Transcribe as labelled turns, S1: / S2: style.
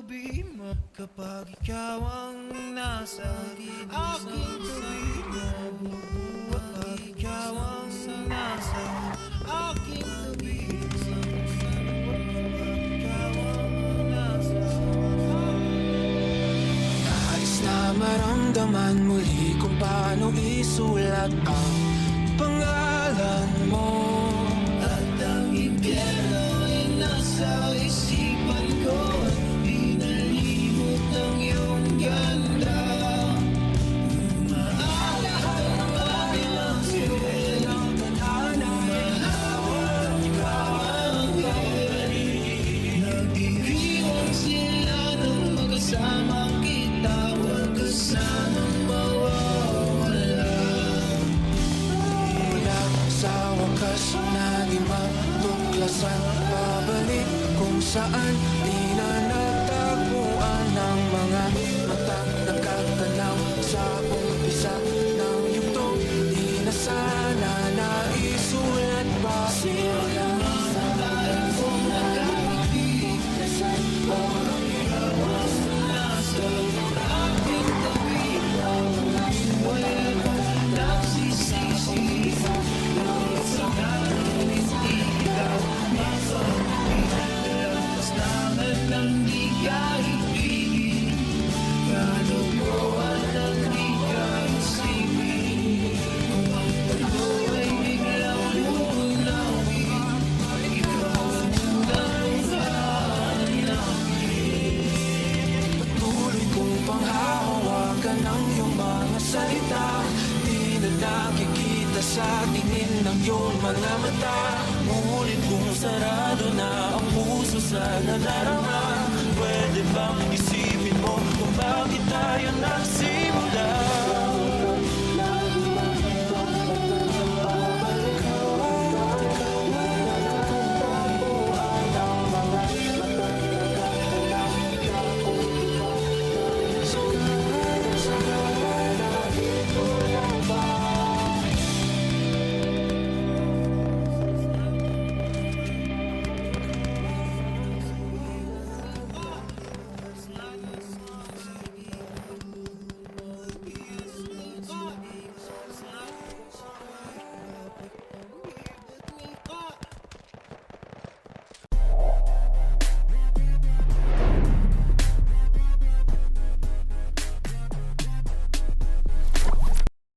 S1: tabi mo kapag ikaw ang nasa aking tabi mo. Kapag ikaw ang nasa aking tabi mo. Kapag ikaw ang nasa nais na maramdaman muli kung paano isulat ang pangalan mo. At ang impyerno ay nasa isipan ko at pinalimot ng iyong ganda. Umaalala ang aking mga siwel ng tadhana. Umahawak ikaw ang kagaling. Nagdiriwang sila ng magkasama kita. Huwag ka sanang mawawala. Mula sa wakas na di matuklasan, babalik kung saan di na natagpuan ng mga matang nakatanaw sa umpisa ng yugtong. Di na sana naisulat pa. Simula sa tayo kung nagkakibig na sa orong ikaw ang nasa aking tabi. Wala kang nagsisisi sa karoon hindi ikaw mapapagpapit. Lampas naman ng di ka ibigin, kalukuhan ng di ka isipin. Kung ang mundo ay biglang lulunawin, ikaw ang unang hahanapin. Patuloy kong panghahawakan ang iyong mga salita. Di na nakikita sa tingin ng iyong mga mata. Ngunit kung sarado na ang puso sa nadarama,